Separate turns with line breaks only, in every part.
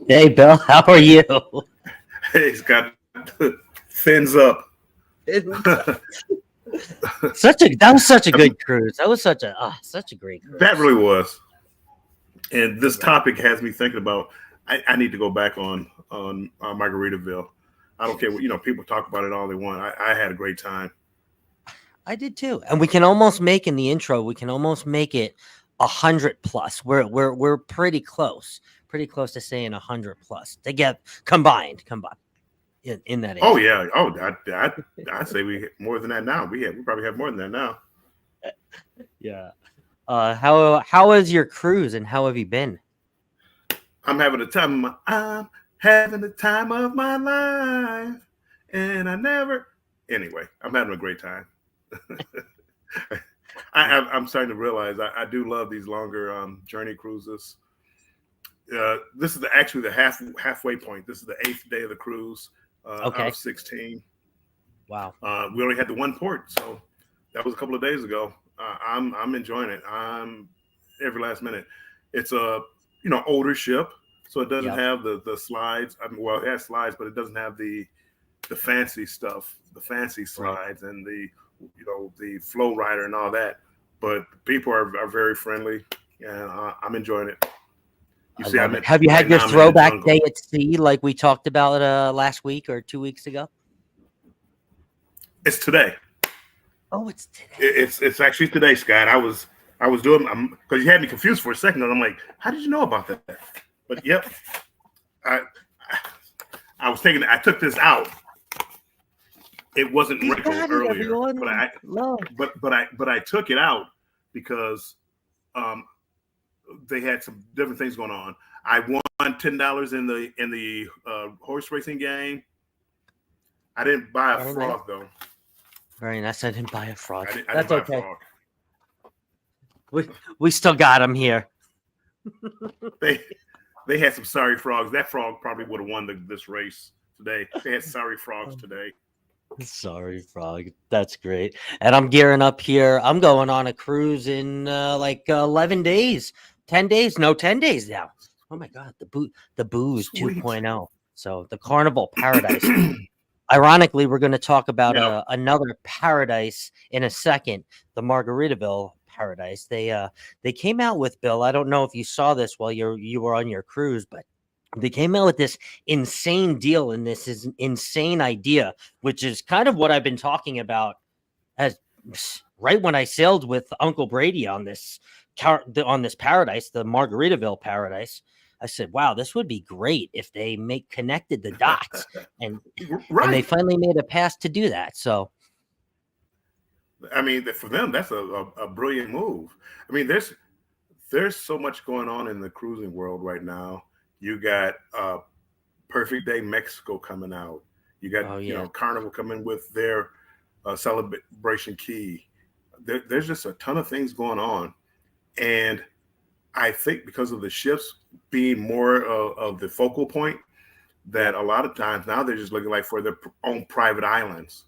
Hey, Bill, how are you?
Hey, he's got fins up.
That was such a good cruise. That was such a great
That
cruise.
really was. And this
Yeah,
topic has me thinking about. I need to go back on Margaritaville. I don't care what people talk about it all they want. I had a great time.
I did too. And we can almost make in the intro. We can almost make it 100 plus. We're pretty close to saying 100 plus to get combined in that
Oh
intro.
yeah. Oh, I'd say we more than that now. We probably have more than that now.
Yeah. How was your cruise and how have you been?
I'm having the time of my life, and I never. Anyway, I'm having a great time. I'm starting to realize I do love these longer journey cruises. This is actually the halfway point. This is the 8th day of the cruise out
Okay.
of 16.
Wow.
We only had the one port, so that was a couple of days ago. I'm enjoying it. I'm every last minute. It's a older ship, so it doesn't
Yep.
have the slides. I mean, well, it has slides, but it doesn't have the fancy stuff, the fancy
Right.
slides and the flow rider and all that. But people are very friendly, and I'm enjoying it. You
I
see,
love it. Have you had
right
your
now I'm in the
throwback
jungle.
day at sea like we talked about last week or 2 weeks ago?
It's today.
Oh, it's today.
It's actually today, Scott. I was doing because you had me confused for a second, and I'm like, how did you know about that? But yep, I I took this out. It wasn't
He's
wrinkled
got it,
earlier, but
everyone.
I
Look.
but I took it out because um they had some different things going on. I won $10 in the horse racing game. I didn't buy a
Very nice.
frog though.
Very nice. I didn't buy a frog.
I didn't
That's
buy a
okay.
frog.
We still got him here.
They they had some sorry frogs. That frog probably would have won this race today. They had sorry frogs today.
Sorry, frog. That's great. And I'm gearing up here. I'm going on a cruise in like 11 days, 10 days. No, 10 days now. Oh my God, the booze
Sweet.
2.0. So the Carnival Paradise. Ironically, we're going to talk about
Now,
another paradise in a second, the Margaritaville Paradise. They came out with, Bill. I don't know if you saw this while you were on your cruise, but they came out with this insane deal and this is an insane idea, which is kind of what I've been talking about as right when I sailed with Uncle Brady on on this paradise, the Margaritaville Paradise. I said, "Wow, this would be great if they make connected the dots." And and they
right.
finally made a pass to do that. So
I mean, for them, that's a brilliant move. I mean, there's so much going on in the cruising world right now. You got Perfect Day Mexico coming out. You got
oh yeah,
Carnival coming with their Celebration Key. There's just a ton of things going on, and I think because of the ships being more of the focal point, that
yep,
a lot of times now they're just looking like for their own private islands.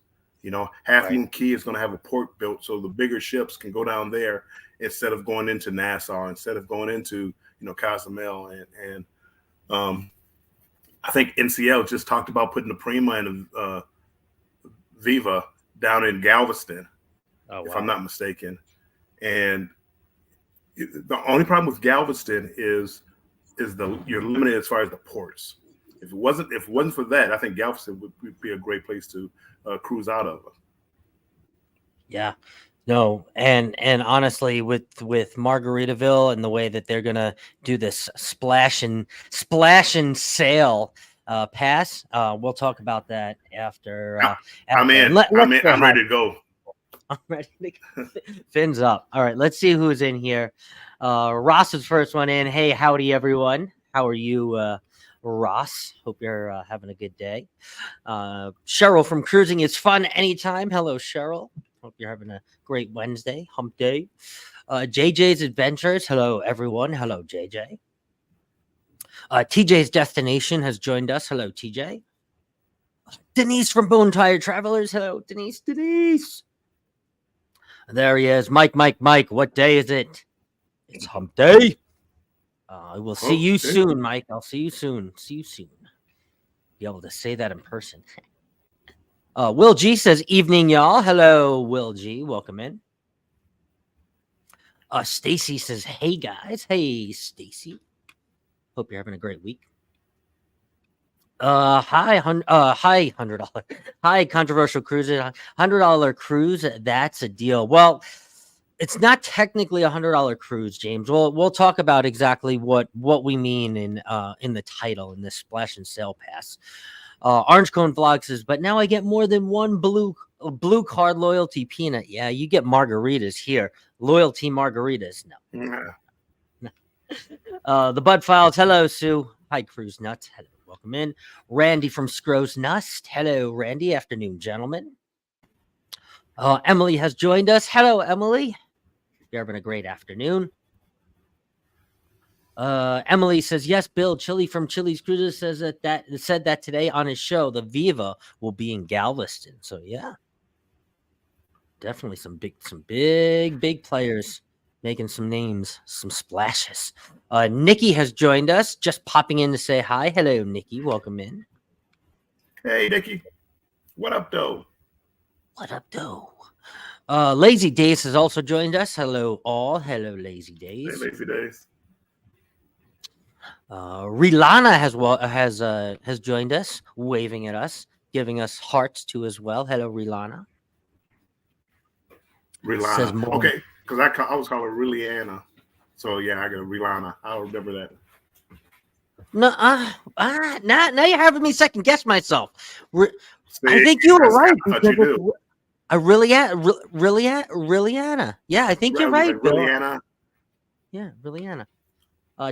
Half
right.
Moon Key is going to have a port built so the bigger ships can go down there instead of going into Nassau, instead of going into Cozumel, and um, I think NCL just talked about putting the Prima and Viva down in Galveston,
Oh
if I'm
wow.
not mistaken. And the only problem with Galveston is you're limited as far as the ports. If it wasn't for that, I think Galveston would be a great place to cruise out of.
Yeah. No, and honestly, with Margaritaville and the way that they're gonna do this splash and sail pass, we'll talk about that
I'm
after. And
in.
let's say
I'm
hi.
ready to go.
I'm ready to fins up. All right, let's see who's in here. Ross is first one in. Hey, howdy everyone. How are you, Ross? Hope you're having a good day. Cheryl from Cruising is Fun Anytime. Hello, Cheryl. Hope you're having a great Wednesday, hump day. JJ's Adventures. Hello, everyone. Hello, JJ. TJ's Destination has joined us. Hello, TJ. Denise from Bone Tire Travelers. Hello, Denise. Denise. There he is. Mike. What day is it? It's hump day. I will see you
Okay.
soon, Mike. I'll see you soon. See you soon. Be able to say that in person. Will G says, evening, y'all. Hello, Will G. Welcome in. Stacy says, hey, guys. Hey, Stacy. Hope you're having a great week. Hi, $100. Hi, controversial cruises. $100 cruise. That's a deal. Well, it's not technically $100 cruise, James. We'll talk about exactly what we mean in the title in this splash and sail pass. Orange Cone Vlog says, but now I get more than one blue card loyalty peanut. Yeah, you get margaritas here. Loyalty margaritas. No. The Bud Files. Hello, Sue. Hi, Cruise Nuts. Hello. Welcome in. Randy from Scrow's Nest. Hello, Randy. Afternoon, gentlemen. Emily has joined us. Hello, Emily. You're having a great afternoon. Emily says, yes, Bill Chili from Chili's Cruises said that today on his show. The Viva will be in Galveston. So yeah, definitely some big players making some names, some splashes. Nikki has joined us, just popping in to say hi. Hello, Nikki. Welcome in.
Hey, Nikki. What up, though?
What up, though? Lazy Days has also joined us. Hello, all. Hello, Lazy Days.
Hey, Lazy Days.
Rilana has joined us, waving at us, giving us hearts too as well. Hello, Rilana.
Rilana. Okay, because I was calling her Rilliana. So yeah, I got Rilana. I'll remember that.
No, now you're having me second guess myself. I think you were right. Rilliana. Yeah, I think you're right, Bill.
Rilliana.
Yeah, Rilliana.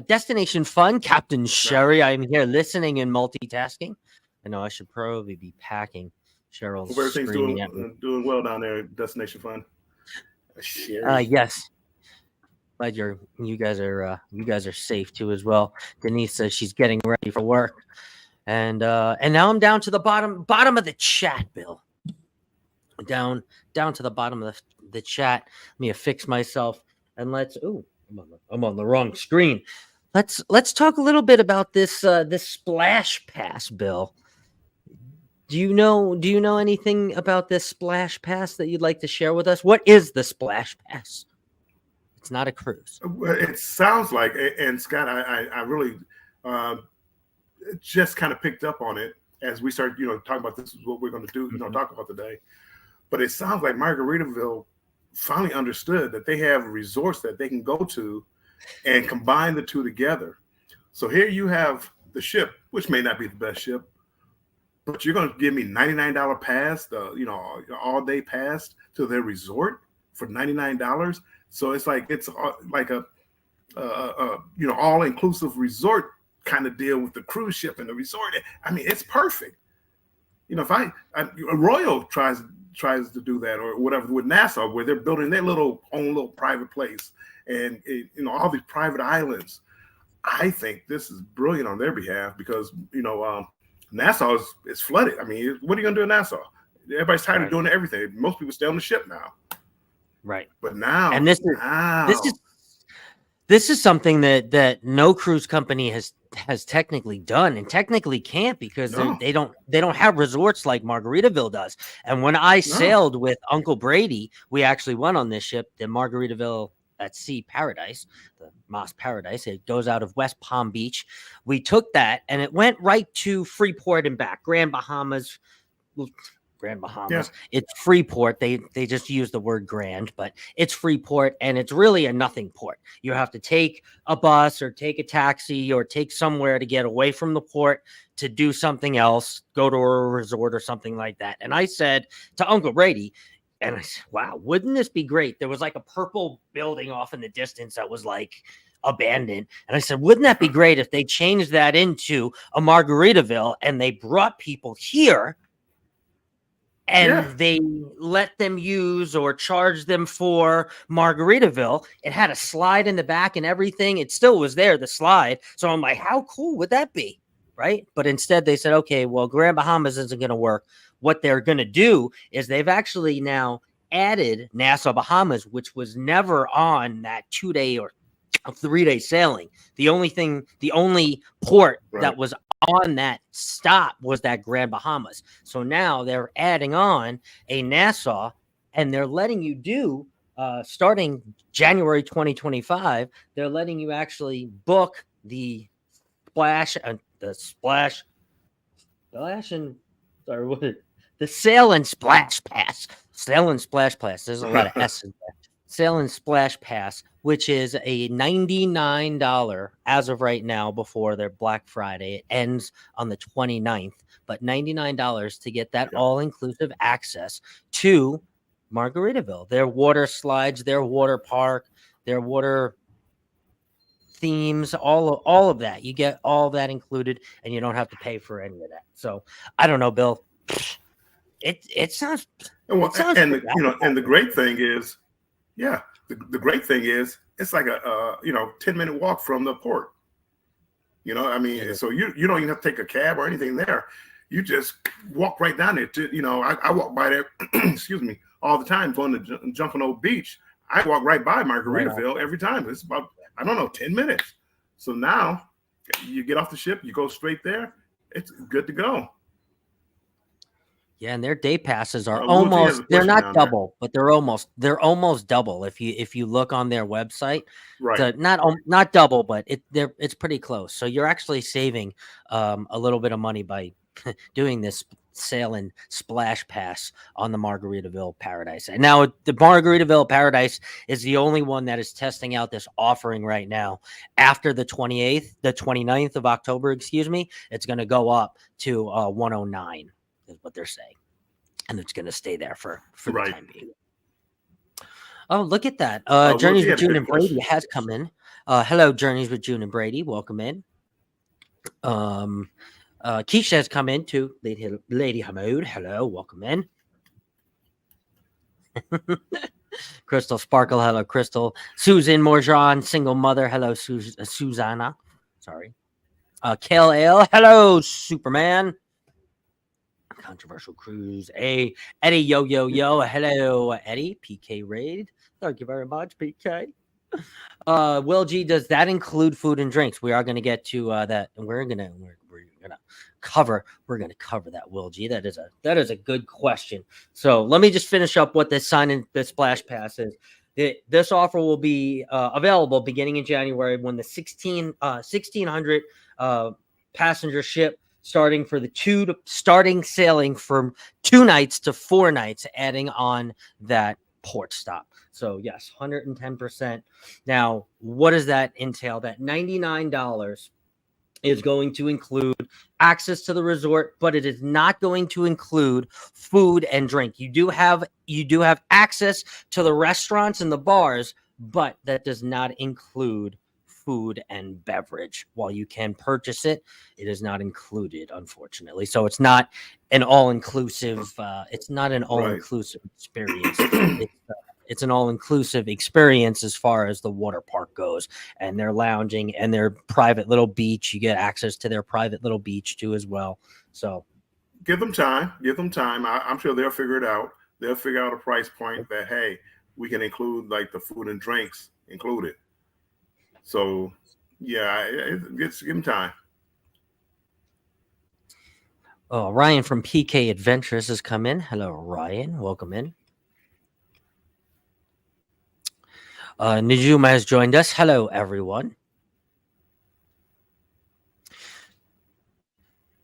Destination Fun, Captain Sherry. I'm here listening and multitasking. I know I should probably be packing. Cheryl's screaming at me.
Doing well down there at Destination Fun.
Yes. Glad you guys are safe too as well. Denise says she's getting ready for work, and now I'm down to the bottom of the chat, Bill. Down to the bottom of the chat. Let me fix myself and let's. Ooh, I'm on the wrong screen. Let's talk a little bit about this splash pass, Bill. Do you know anything about this splash pass that you'd like to share with us? What is the splash pass? It's not a cruise.
It sounds like, and Scott, I really just kind of picked up on it as we started, talking about this is what we're going to do, talk about today. But it sounds like Margaritaville finally understood that they have resorts that they can go to and combine the two together. So here you have the ship, which may not be the best ship, but you're going to give me $99 pass, all day pass to their resort for $99. So it's like a all inclusive resort kind of deal with the cruise ship and the resort. I mean, it's perfect. If Royal tries to do that or whatever with Nassau, where they're building their own little private place and all these private islands, I think this is brilliant on their behalf because Nassau is flooded. I mean, what are you gonna do in Nassau? Everybody's tired of doing everything. Most people stay on the ship now.
Right.
But now,
and this is something that no cruise company has technically done and technically can't because they don't have resorts like Margaritaville does. And when I sailed with Uncle Brady, we actually went on this ship, the Margaritaville at Sea Paradise, the Moss Paradise. It goes out of West Palm Beach. We took that and it went right to Freeport and back, Grand Bahamas. Yeah. It's Freeport. They just use the word grand, but it's Freeport and it's really a nothing port. You have to take a bus or take a taxi or take somewhere to get away from the port to do something else, go to a resort or something like that. And I said to Uncle Brady, and I said, wow, wouldn't this be great? There was like a purple building off in the distance that was like abandoned. And I said, wouldn't that be great if they changed that into a Margaritaville and they brought people here and they let them use or charge them for Margaritaville? It had a slide in the back and everything. It still was there, the slide. So I'm like, how cool would that be? Right. But instead they said, okay, well, Grand Bahamas isn't going to work. What they're going to do is they've actually now added Nassau, Bahamas, which was never on that 2-day or a 3-day sailing. The only port that
Right.
was on that stop was that Grand Bahamas. So now they're adding on a Nassau, and they're letting you do starting January 2025. They're letting you actually book splash and sorry, the sail and splash pass. Sail and splash pass. There's a lot of S in there. Sail and splash pass, which is a $99 as of right now before their Black Friday. It ends on the 29th, but $99 to get that
Yeah.
all-inclusive access to Margaritaville, their water slides, their water park, their water themes, all of that. You get all that included, and you don't have to pay for any of that. So I don't know, Bill. It sounds
Well,
it sounds
and
pretty
the great thing is, yeah, the great thing is it's like a 10-minute walk from the port. I mean, so you don't even have to take a cab or anything there. You just walk right down there. I walk by there, excuse me, all the time going to Junkanoo Beach. I walk right by Margaritaville every time. It's about, I don't know, 10 minutes. So now you get off the ship, you go straight there. It's good to go.
Yeah, and their day passes are
Will G has
almost,
a
they're
question
not
down there.
double, but they're almost double. If you look on their website,
Right.
not double, but it's pretty close. So you're actually saving a little bit of money by doing this sail and splash pass on the Margaritaville Paradise. And now the Margaritaville Paradise is the only one that is testing out this offering right now. After the 29th of October, excuse me, it's going to go up to 109 is what they're saying. And it's going to stay there for the
Right.
time being. Oh, look at that.
Will
Journeys
G
with
had a
June
good
and Brady
question.
has come in. Hello, Journeys with June and Brady. Welcome in. Keisha has come in too. Lady Hamoud. Hello, welcome in. Crystal Sparkle. Hello, Crystal. Susan Morjan, single mother. Hello, Susanna. Sorry. Kale Ale. Hello, Superman. Controversial Cruise. Eddie Yo Yo Yo. Hello, Eddie. PK Raid. Thank you very much, PK. Will G, does that include food and drinks? We are going to get to that, and we're gonna cover that. Will G, that is a good question. So let me just finish up what this sign in the splash pass is. This offer will be available beginning in January when the 1600 passenger ship starting sailing from 2 nights to 4 nights, adding on that port stop. So yes, 110%. Now, what does that entail? That $99 is going to include access to the resort, but it is not going to include food and drink. You do have access to the restaurants and the bars, but that does not include food and beverage. While you can purchase it, it is not included, unfortunately. So it's not an all-inclusive. It's not an all-inclusive experience. It's an all-inclusive experience as far as the water park goes, and their lounging and their private little beach. You get access to their private little beach too as well. So
give them time. I'm sure they'll figure it out. They'll figure out a price point that, hey, we can include like the food and drinks included. So yeah, give them time.
Oh, Ryan from PK Adventures has come in. Hello, Ryan. Welcome in. Nijuma has joined us. Hello, everyone.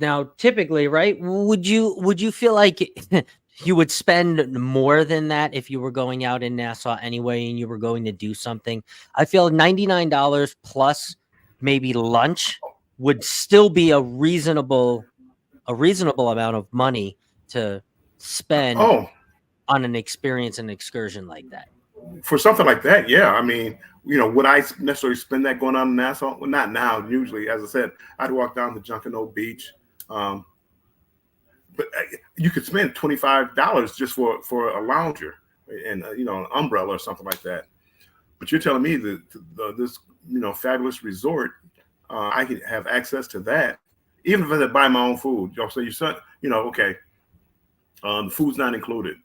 Now, typically, right? Would you feel like you would spend more than that if you were going out in Nassau anyway, and you were going to do something? I feel $99 plus maybe lunch would still be a reasonable amount of money to spend on an experience and excursion like that.
For something like that, yeah. I mean, would I necessarily spend that going on to Nassau? Well, not now. Usually, as I said, I'd walk down to Junkanoo Beach. But you could spend $25 just for a lounger and an umbrella or something like that. But you're telling me that this fabulous resort, I can have access to that, even if I buy my own food. So you said, okay, the food's not included.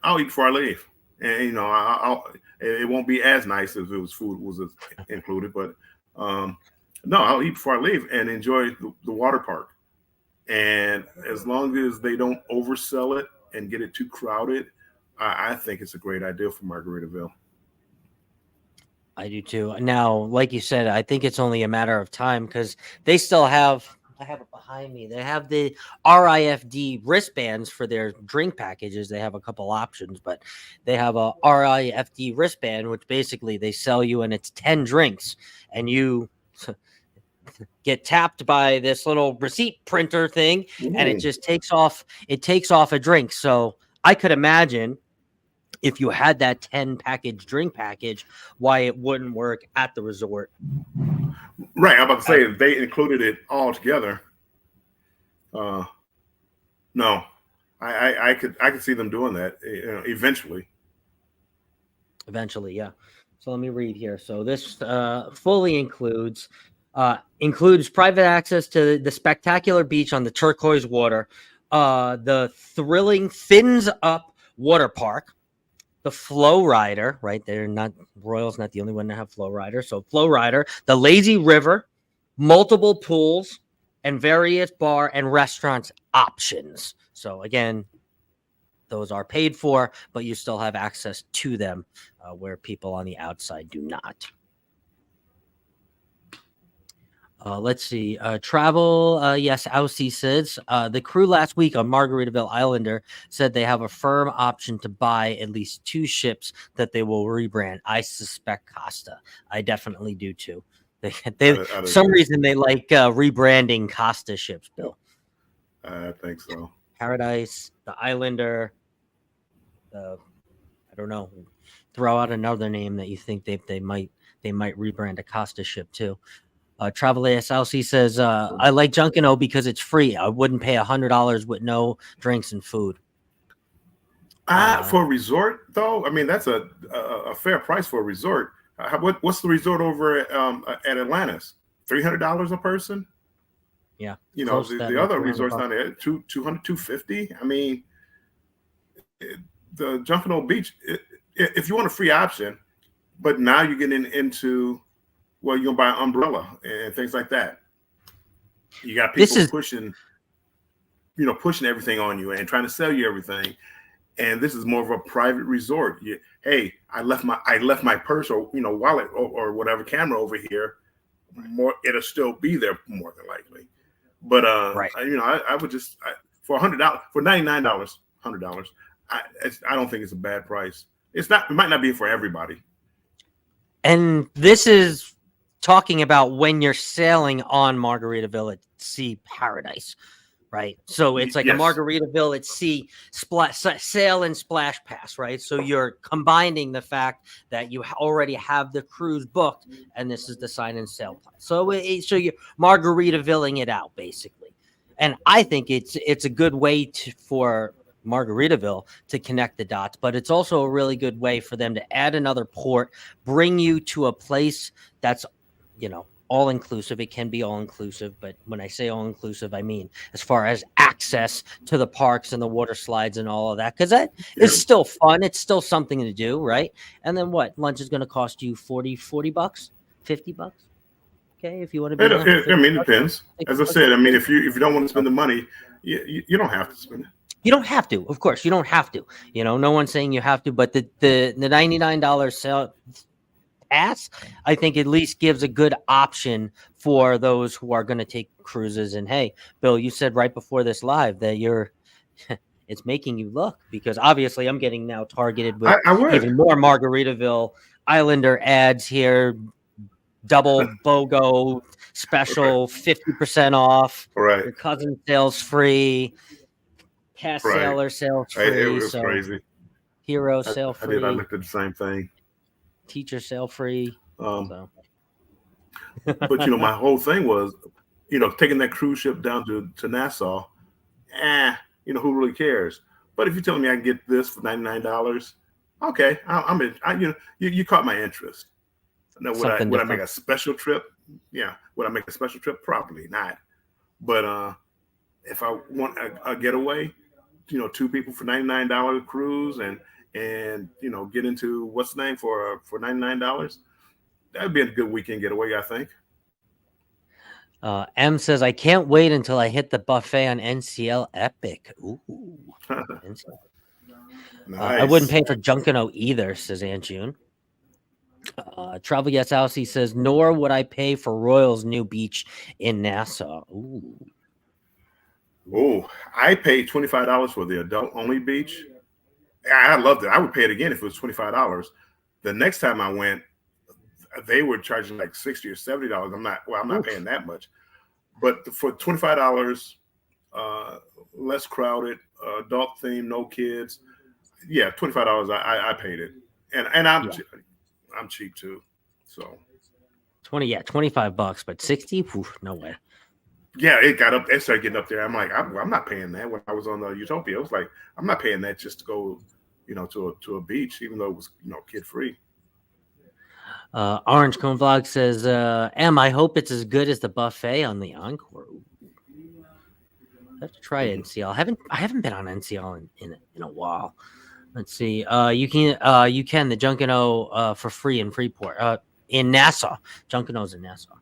I'll eat before I leave and it won't be as nice if it was food was included, but no, I'll eat before I leave and enjoy the water park. And as long as they don't oversell it and get it too crowded, I think it's a great idea for Margaritaville.
I do too. Now, like you said, I think it's only a matter of time because they still have. I have it behind me. They have the RIFD wristbands for their drink packages. They have a couple options, but they have a RIFD wristband, which basically they sell you, and it's 10 drinks, and you get tapped by this little receipt printer thing, and it
Ooh.
just takes off. It takes off a drink. So I could imagine if you had that 10 package drink package, why it wouldn't work at the resort.
Right. I'm about to say if they included it all together. No, I could see them doing that eventually.
Eventually, yeah. So let me read here. So this fully includes private access to the spectacular beach on the turquoise water, the thrilling Fins Up water park, the Flow Rider, right? They're not Royal's not the only one to have Flow Rider. So Flow Rider, the Lazy River, multiple pools, and various bar and restaurants options. So again, those are paid for, but you still have access to them where people on the outside do not. Let's see. Travel. Yes, Aussie says the crew last week on Margaritaville Islander said they have a firm option to buy at least 2 ships that they will rebrand. I suspect Costa. I definitely do too. They some reason they like rebranding Costa ships, Bill.
I think so.
Paradise, the Islander. I don't know. Throw out another name that you think they might rebrand a Costa ship too. Travel ASLC says, I like Junkanoo because it's free. I wouldn't pay $100 with no drinks and food.
For a resort, though, I mean, that's a fair price for a resort. What's the resort over at Atlantis? $300 a person?
Yeah.
The other resorts down there, 200, 250. I mean, the Junkanoo Beach, if you want a free option, but now you're getting into, well, you're going to buy an umbrella and things like that. You got people pushing everything on you and trying to sell you everything. And this is more of a private resort. Hey, I left my purse or wallet or whatever camera over here. It'll still be there more than likely. But
right.
I would just for $100 for $99, $100. I don't think it's a bad price. It's not. It might not be for everybody.
And this is talking about when you're sailing on Margaritaville at Sea Paradise, right? So it's like a Margaritaville at Sea sail and splash pass, right? So you're combining the fact that you already have the cruise booked, and this is the sign and sail plan. So you're Margaritavilling it out basically, and I think it's a good way for Margaritaville to connect the dots, but it's also a really good way for them to add another port, bring you to a place that's all inclusive. It can be all inclusive, but when I say all inclusive, I mean as far as access to the parks and the water slides and all of that, because that is still fun. It's still something to do, right? And then what? Lunch is going to cost you $40 bucks, $50. Okay, if you want to be
it depends. As I said, I mean, if you don't want to spend the money, you don't have to spend it.
You don't have to, of course. You don't have to. No one's saying you have to, but the $99 sale pass, I think at least gives a good option for those who are going to take cruises. And hey, Bill, you said right before this live that it's making you look, because obviously I'm getting now targeted with even more Margaritaville Islander ads here. Double BOGO special, 50% off.
Right.
Your cousin sales free. Cast sailor sales free.
It was crazy.
Hero sale free.
I looked at the same thing.
Teacher sale free.
But my whole thing was, taking that cruise ship down to Nassau. Who really cares? But if you're telling me I can get this for $99, okay, I'm in. You caught my interest. Now, would I make a special trip? Yeah. Would I make a special trip? Probably not. But if I want a getaway, 2 people for $99 cruise and and get into what's the name for $99. That'd be a good weekend getaway, I think.
M says, I can't wait until I hit the buffet on NCL Epic. Ooh. NCL. I wouldn't
Nice.
pay for Junkanoo either, says Aunt June. Travel Yes House, says, nor would I pay for Royal's new beach in Nassau. Ooh.
Oh, I paid $25 for the adult only beach. I loved it. I would pay it again if it was $25. The next time I went, they were charging like $60 or $70. I'm not paying that much. But for $25, less crowded, adult theme, no kids. Yeah, $25. I paid it, and I'm cheap too. So
$25, but 60, no way.
Yeah, it started getting up there. I'm like, I'm not paying that. When I was on the Utopia, it was like, I'm not paying that just to go, to a beach, even though it was, kid free.
Orange Cone Vlog says, M, I hope it's as good as the buffet on the Encore. I have to try NCL. I haven't been on NCL in a while. Let's see. You can the Junkanoo for free in Freeport. In Nassau. Junkanoo's in Nassau.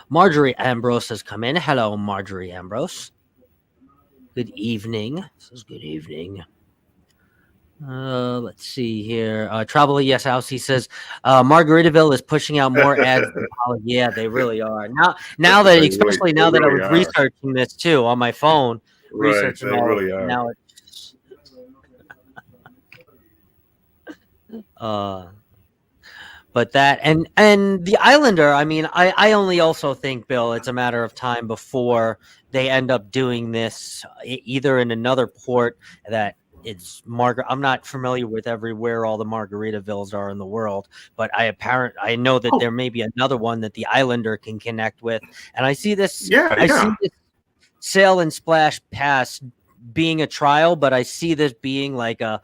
Marjorie Ambrose has come in. Hello, Marjorie Ambrose. Good evening. Says good evening. Let's see here. Travel Yes House. He says Margaritaville is pushing out more ads than Hollywood. Yeah, they really are. Now that especially now that I was researching this too on my phone, researching
they
all
really
of it.
are.
Now it's but that and the Islander, I mean, I only also think, Bill, it's a matter of time before they end up doing this either in another port that it's I'm not familiar with everywhere all the Margaritavilles are in the world, but I know that there may be another one that the Islander can connect with. And I see this I see this sail and splash pass being a trial, but I see this being like a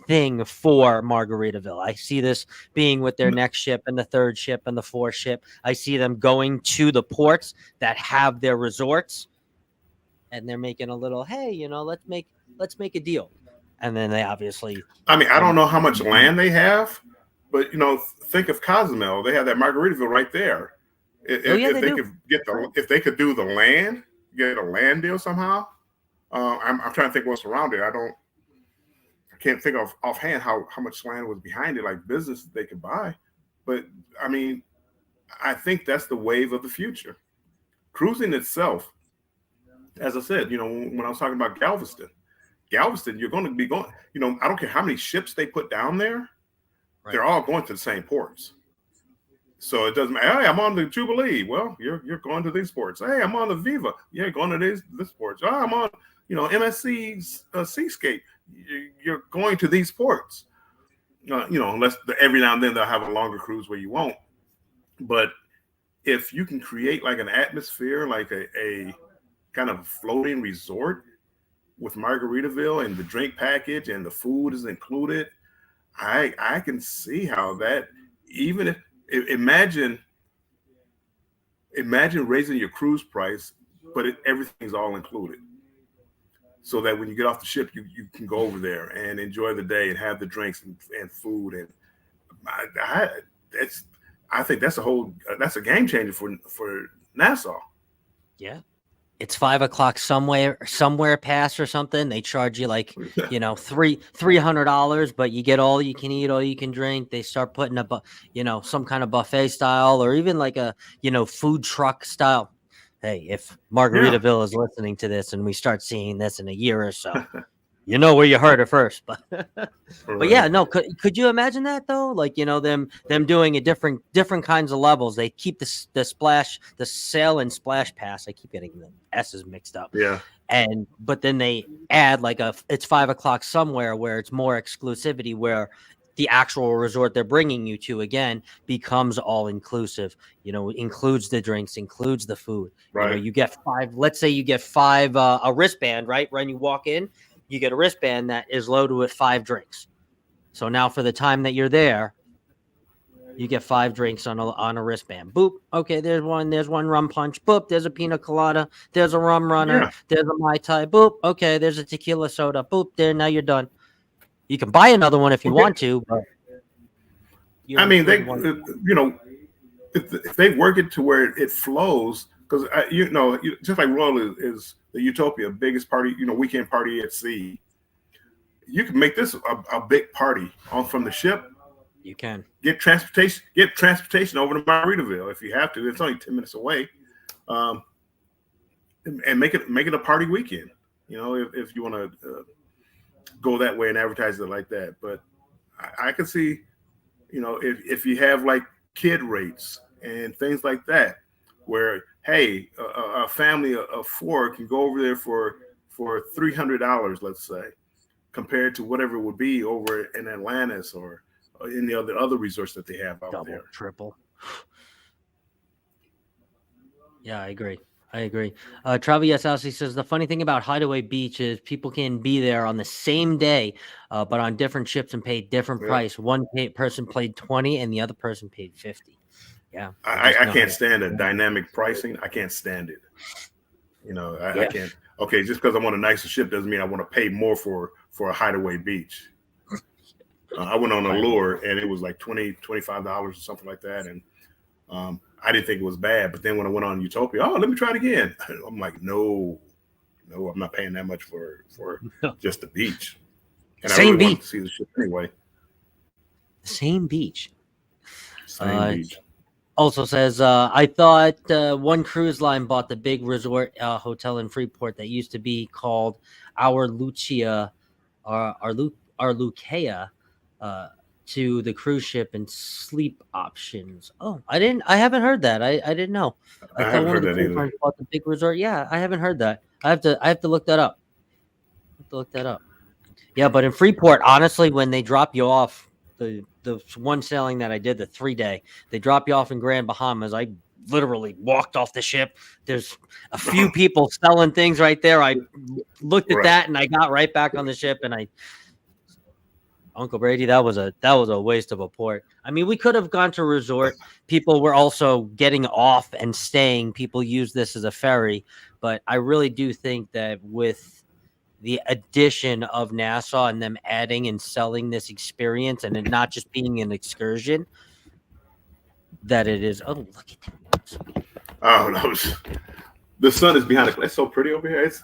thing for Margaritaville. I see this being with their next ship and the third ship and the fourth ship. I see them going to the ports that have their resorts, and they're making a little, hey, let's make a deal. And then they obviously,
I mean, I don't know how much land they have, but think of Cozumel. They have that Margaritaville right there. If they could do the land, get a land deal somehow. I'm trying to think what's around it. I can't think of offhand how much land was behind it, like business they could buy. But I mean, I think that's the wave of the future. Cruising itself, as I said, when I was talking about Galveston, you're going to be going, I don't care how many ships they put down there, right. They're all going to the same ports. So it doesn't matter. Hey, I'm on the Jubilee. Well, you're going to these ports. Hey, I'm on the Viva. Yeah, going to this ports. Oh, I'm on, MSC's Seascape. You're going to these ports. Unless every now and then they'll have a longer cruise where you won't. But if you can create like an atmosphere, like a kind of floating resort with Margaritaville and the drink package and the food is included, I can see how that, even if, imagine raising your cruise price, but everything's all included. So that when you get off the ship, you can go over there and enjoy the day and have the drinks and food. And I think that's a game changer for Nassau.
Yeah. It's 5 o'clock somewhere past or something. They charge you like, $300, but you get all you can eat, all you can drink. They start putting some kind of buffet style or even like a, food truck style. Hey, if Margaritaville is listening to this and we start seeing this in a year or so, where you heard it first. But but yeah, no, could you imagine that though? Like, them doing a different kinds of levels. They keep the sail and splash pass. I keep getting the S's mixed up.
Yeah.
But then they add like it's 5 o'clock somewhere where it's more exclusivity, where the actual resort they're bringing you to again becomes all inclusive, includes the drinks, includes the food.
Right.
You get 5, let's say you get 5, a wristband, right? When you walk in, you get a wristband that is loaded with 5 drinks. So now for the time that you're there, You get 5 drinks on a wristband. Boop. Okay, there's one. There's one rum punch. Boop. There's a pina colada. There's a rum runner.
Yeah.
There's a Mai Tai. Boop. Okay, there's a tequila soda. Boop. There. Now you're done. You can buy another one if you
Okay.
want to, but
I mean, if they work it to where it flows, because just like Royal is the Utopia biggest party, weekend party at sea. You can make this a big party from the ship.
You can
get transportation over to Margaritaville if you have to. It's only 10 minutes away, and make it a party weekend. If you want to go that way and advertise it like that. But I can see, if you have like kid rates and things like that, where hey, a family of 4 can go over there for $300, let's say, compared to whatever it would be over in Atlantis or in the other resorts that they have out
double,
there.
triple. Yeah, I agree. Travel Yes Aussie says the funny thing about Hideaway Beach is people can be there on the same day, but on different ships and pay different price. One person paid 20 and the other person paid 50. Yeah,
I can't stand the dynamic pricing. I can't stand it. I can't. Okay, just because I want a nicer ship doesn't mean I want to pay more for a Hideaway Beach. I went on Allure and it was like $25 or something like that, and I didn't think it was bad. But then when I went on Utopia, let me try it again. I'm like, no, I'm not paying that much for just the beach. And I really wanted to see the ship anyway.
Same beach.
Beach.
Also says, I thought one cruise line bought the big resort hotel in Freeport that used to be called Our Lucia to the cruise ship and sleep options. Oh, I haven't heard that. I didn't know. I thought one of the cruise lines bought the big resort. Yeah, I haven't heard that. I have to look that up. Yeah, but in Freeport, honestly, when they drop you off, the one sailing that I did, the 3-day, they drop you off in Grand Bahamas. I literally walked off the ship. There's a few people selling things right there. I looked at that and I got right back on the ship. And Uncle Brady, that was a waste of a port. I mean, we could have gone to a resort. People were also getting off and staying. People use this as a ferry, but I really do think that with the addition of Nassau and them adding and selling this experience and it not just being an excursion, that it is. Oh, look at that.
Oh, no. The sun is behind it. It's so pretty over here. It's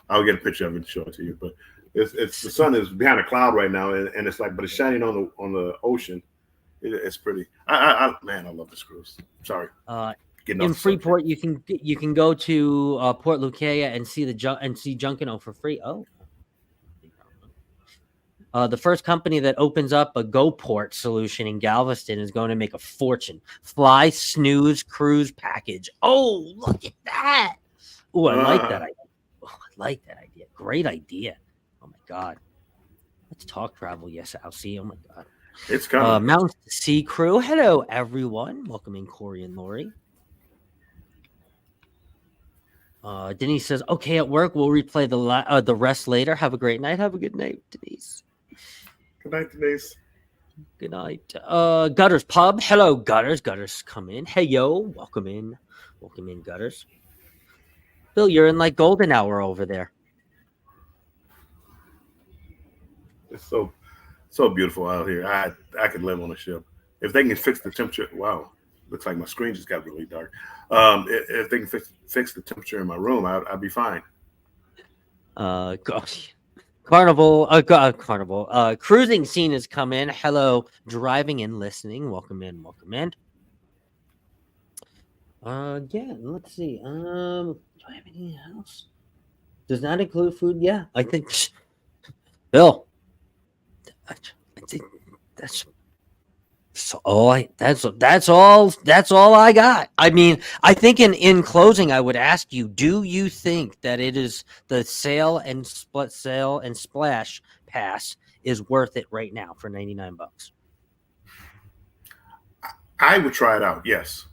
I'll get a picture of it and show it to you. But it's the sun is behind a cloud right now, and it's like, but it's shining on the ocean. It's pretty. I love this cruise. Sorry.
In Freeport, you can go to Port Lucia and see Junkanoo for free. Oh, the first company that opens up a GoPort solution in Galveston is going to make a fortune. Fly Snooze Cruise Package. Oh, look at that! Oh, I like that idea. Great idea. Oh my God. Let's talk travel. Yes, I'll see. Oh my God.
It's coming.
Mountains to Sea crew. Hello, everyone. Welcome in, Corey and Lori. Denise says, okay, at work, we'll replay the rest later. Have a great night. Have a good night, Denise.
Good night, Denise.
Good night. Gutters Pub. Hello, Gutters. Gutters, come in. Hey, yo. Welcome in. Welcome in, Gutters. Bill, you're in like golden hour over there.
It's so beautiful out here. I could live on a ship. If they can fix the temperature. Wow. Looks like my screen just got really dark. If they can fix the temperature in my room, I'd be fine.
Gosh. Carnival. Cruising scene has come in. Hello, driving and listening. Welcome in. Welcome in. Yeah. Let's see. Do I have anything else? Does not include food. Yeah, I think. Bill. I think that's. That's all I got. I mean, I think in closing, I would ask you: do you think that it is the sail and splash pass is worth it right now for $99?
I would try it out. Yes.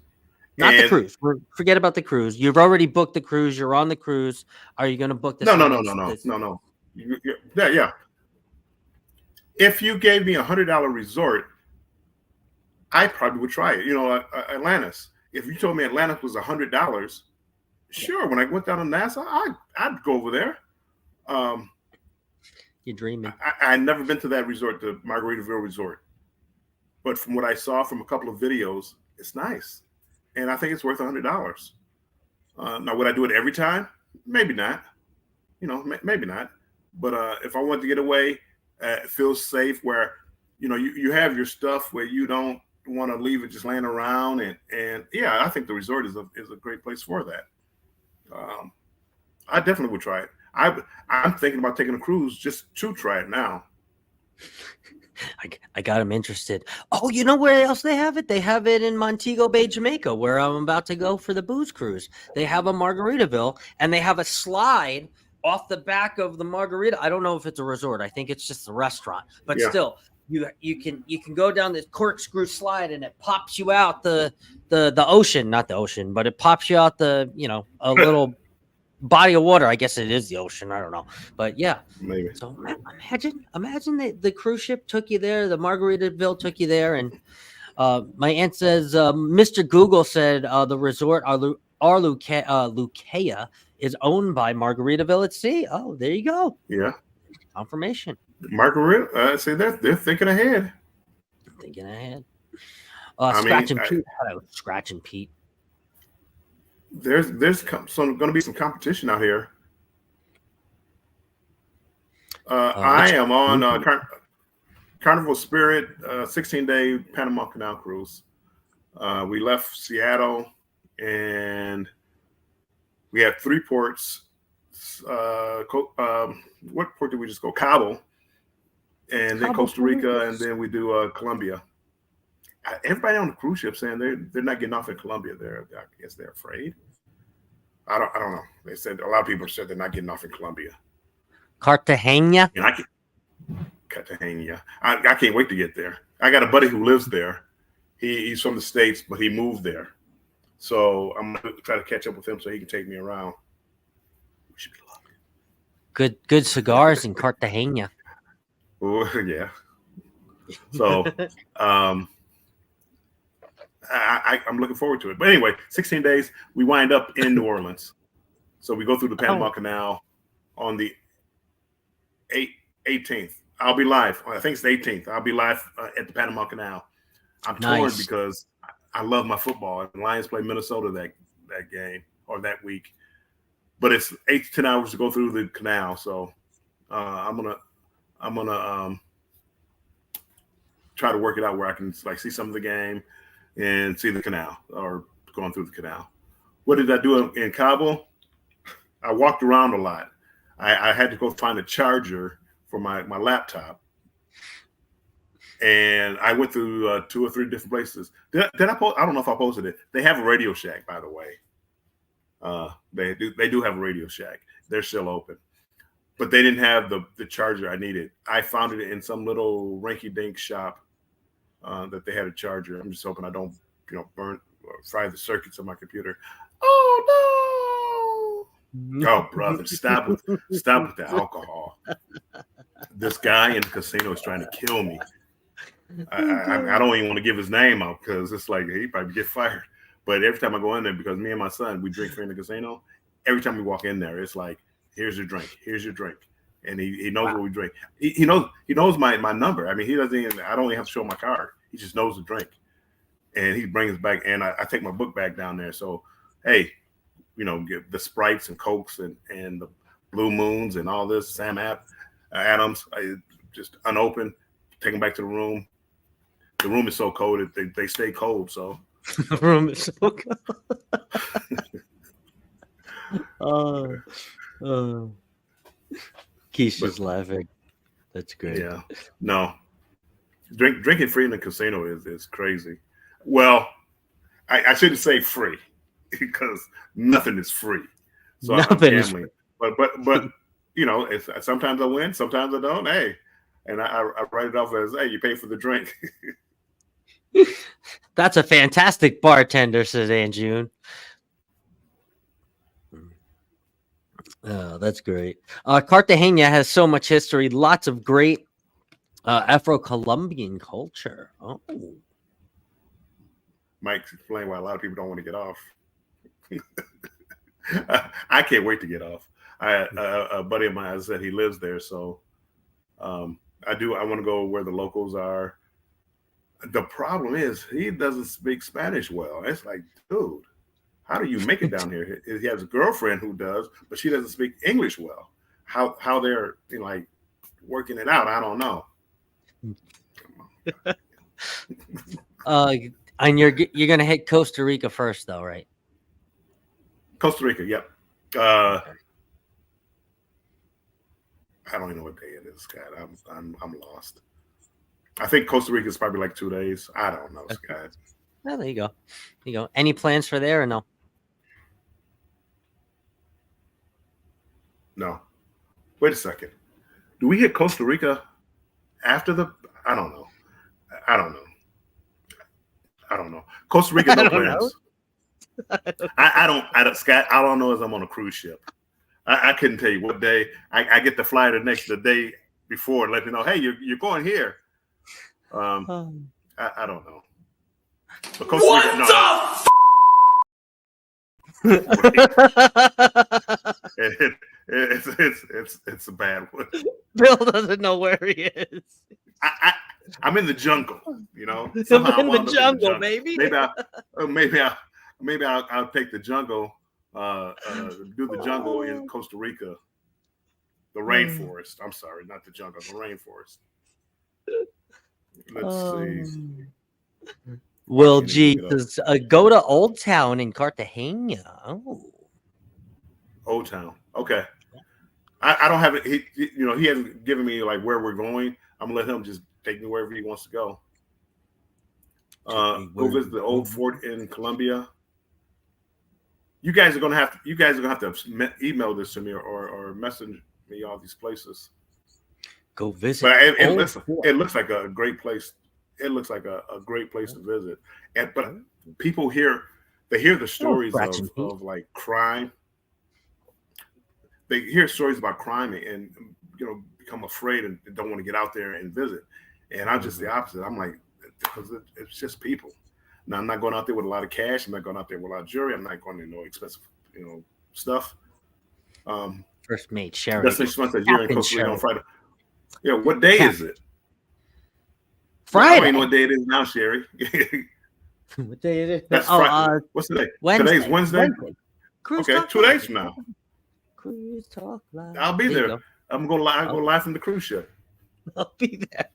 Not the cruise. Forget about the cruise. You've already booked the cruise. You're on the cruise. Are you going to book the?
No. Yeah. If you gave me $100 resort, I probably would try it. Atlantis. If you told me Atlantis was $100, sure. When I went down to Nassau, I'd go over there.
You're dreaming.
I'd never been to that resort, the Margaritaville Resort, but from what I saw from a couple of videos, it's nice, and I think it's worth $100. Now, would I do it every time? Maybe not. Maybe not. But if I want to get away, it feels safe where you have your stuff where you don't want to leave it just laying around, and yeah, I think the resort is a great place for that. I definitely would try it. I'm thinking about taking a cruise just to try it now.
I got him interested. Oh, you know where else they have it? They have it in Montego Bay, Jamaica, where I'm about to go for the booze cruise. They have a Margaritaville, and they have a slide off the back of the Margarita. I don't know if it's a resort. I think it's just a restaurant, but
Yeah.
still, you can go down this corkscrew slide, and it pops you out the ocean, not the ocean, but it pops you out a little body of water. I guess it is the ocean. I don't know, but yeah.
Maybe.
So imagine the cruise ship took you there, the Margaritaville took you there, and my aunt says Mr. Google said the resort Lucaya is owned by Margaritaville at Sea. Oh, there you go.
Yeah.
Confirmation.
Margarita. See, they're thinking ahead.
Thinking ahead. Scratching Pete.
There's going to be some competition out here. I am on Carnival Spirit 16-day Panama Canal cruise. We left Seattle and we have 3 ports. What port did we just go? Cabo, and then Costa Rica, and then we do Colombia. Everybody on the cruise ship saying they're not getting off in Colombia. I guess they're afraid. I don't know. They said a lot of people said they're not getting off in Colombia.
Cartagena.
And Cartagena. I can't wait to get there. I got a buddy who lives there. He's from the States, but he moved there. So I'm gonna try to catch up with him so he can take me around. We should be lucky.
Good cigars in Cartagena.
Oh yeah. So I'm looking forward to it. But anyway, 16 days, we wind up in New Orleans. So we go through the Panama Canal on the 18th. I'll be live. I think it's the 18th. I'll be live at the Panama Canal. I'm torn because I love my football. And Lions play Minnesota that game or that week. But it's 8 to 10 hours to go through the canal. So I'm gonna try to work it out where I can see some of the game and see the canal or going through the canal. What did I do in Cabo? I walked around a lot. I had to go find a charger for my laptop. And I went through 2 or 3 different places. Did I post? I don't know if I posted it. They have a Radio Shack, by the way. They do have a Radio Shack. They're still open. But they didn't have the charger I needed. I found it in some little rinky-dink shop that they had a charger. I'm just hoping I don't, burn or fry the circuits of my computer. Oh no! Oh brother, stop with the alcohol. This guy in the casino is trying to kill me. I don't even want to give his name out because it's like he probably get fired. But every time I go in there, because me and my son, we drink in the casino. Every time we walk in there, it's like, here's your drink, and he knows what we drink. He knows my number. I mean, he doesn't even. I don't even have to show my card. He just knows the drink, and he brings it back. And I take my book bag down there. So hey, get the Sprites and Cokes and the Blue Moons and all this. Sam Adams, just unopened. Take them back to the room. The room is so cold that they stay cold. So
the room is so cold. Keisha's laughing. That's great.
Yeah. No. Drinking free in the casino is crazy. Well, I shouldn't say free because nothing is free. So I'm gambling. But it's, sometimes I win, sometimes I don't. Hey, and I write it off as, hey, you pay for the drink.
That's a fantastic bartender, says Aunt June. Oh, that's great. Cartagena has so much history, lots of great Afro-Colombian culture. Oh,
might explain why a lot of people don't want to get off. I can't wait to get off. A buddy of mine said he lives there, so I want to go where the locals are. The problem is he doesn't speak Spanish well. It's like, dude, how do you make it down here? He has a girlfriend who does, but she doesn't speak English well. How they're like working it out, I don't know.
And you're gonna hit Costa Rica first, though, right?
Costa Rica, yep. I don't even know what day it is, Scott. I'm lost. I think Costa Rica is probably like 2 days. I don't know, Scott.
Oh, there you go. Any plans for there or no?
No. Wait a second. Do we hit Costa Rica after the? I don't know. Costa Rica, no plans. I don't, Scott. All I know is I'm on a cruise ship. I couldn't tell you what day. I get the flight the day before and let me know, hey, you're going here. I don't know. But Costa Rica, it's a bad one.
Bill doesn't know where he is.
I'm in the jungle, you know.
I'm in the jungle, baby.
Maybe I'll take the jungle, do the jungle in Costa Rica, the rainforest. I'm sorry, not the jungle, the rainforest. Let's see.
Will G says, go to Old Town in Cartagena. Oh,
Old Town. Okay. I don't have it. He hasn't given me like where we're going. I'm gonna let him just take me wherever he wants to go. Go visit the old fort in Colombia. You guys are gonna have to email this to me or message me all these places.
Go visit.
But it looks like a great place. It looks like a great place to visit. But people hear the stories of like crime. They hear stories about crime and become afraid and don't want to get out there and visit. And I'm just the opposite. I'm like, because it's just people. Now I'm not going out there with a lot of cash. I'm not going out there with a lot of jewelry. I'm not going to expensive stuff.
First mate Sherry.
That's next month that you're in Costa Rica on Friday. Yeah, what day is it?
Friday.
I don't even know what day it is now, Sherry.
What day it is?
That's Friday. What's today?
Wednesday.
Today's Wednesday. Okay, 2 days from now.
Cruise Talk Live.
I'll be there. I'm going to go live from the cruise ship.
I'll be there.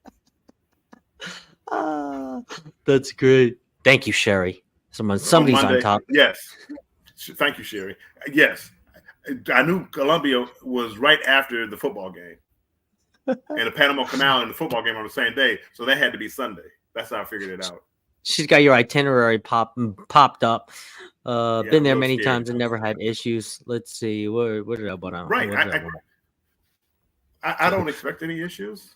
That's great. Thank you, Sherry. Somebody's on top.
Yes. Thank you, Sherry. Yes. I knew Colombia was right after the football game. And the Panama Canal and the football game on the same day. So that had to be Sunday. That's how I figured it out.
She's got your itinerary popped up. Been there many times and never had issues. Let's see. What did I put on?
Right. I don't expect any issues.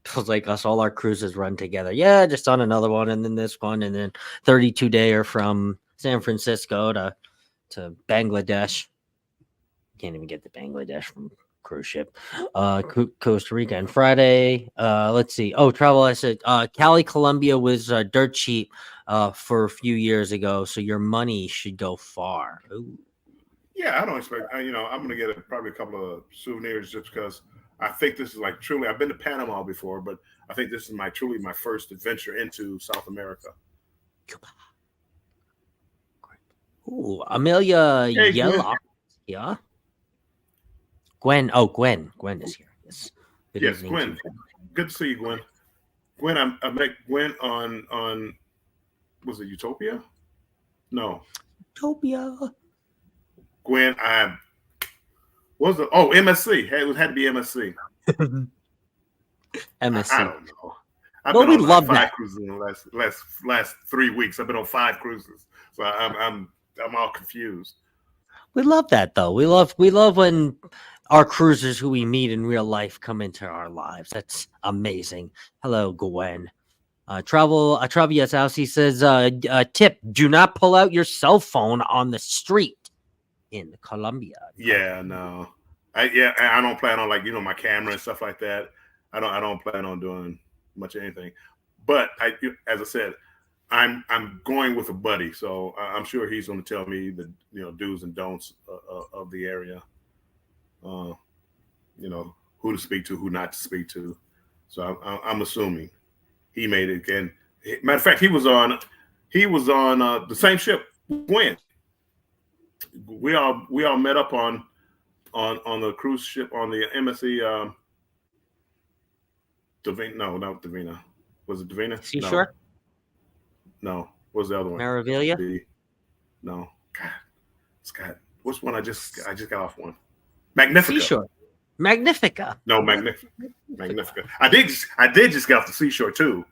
Feels like us, all our cruises run together. Yeah, just on another one, and then this one, and then 32-dayer from San Francisco to Bangladesh. Can't even get to Bangladesh from cruise ship. Costa Rica and Friday. Let's see. Oh, travel. I said Cali, Colombia was dirt cheap for a few years ago, so your money should go far. Ooh.
Yeah, I don't expect. I'm gonna get probably a couple of souvenirs just because I think this is like truly. I've been to Panama before, but I think this is truly my first adventure into South America.
Ooh, Amelia Yellow. Yeah. Gwen. Oh, Gwen. Gwen is here. Yes.
Yes, Gwen. Good to see you, Gwen. Gwen, I met Gwen on was it Utopia? No.
Utopia.
Gwen, MSC. It had to be MSC.
MSC.
I don't know. I've
been
on
love
5
that.
cruises in the last 3 weeks. I've been on 5 cruises, so I'm all confused.
We love that though. We love when our cruisers who we meet in real life come into our lives. That's amazing. Hello, Gwen. Travel yes, Alcy says tip, do not pull out your cell phone on the street in Colombia.
Yeah, no. I don't plan on my camera and stuff like that. I don't plan on doing much of anything. But as I said, I'm going with a buddy, so I'm sure he's going to tell me the do's and don'ts of the area. Who to speak to, who not to speak to. So I'm assuming he made it. And matter of fact, he was on the same ship. When we all met up on the cruise ship on the MSC. Davina, no, not Davina. Was it Davina?
Seashore?
No. What was the other one?
Meraviglia?
No. God, Scott. Which one? I just got off one. Magnifica.
Seashore. Magnifica.
No, Magnifica. I did just get off the Seashore too.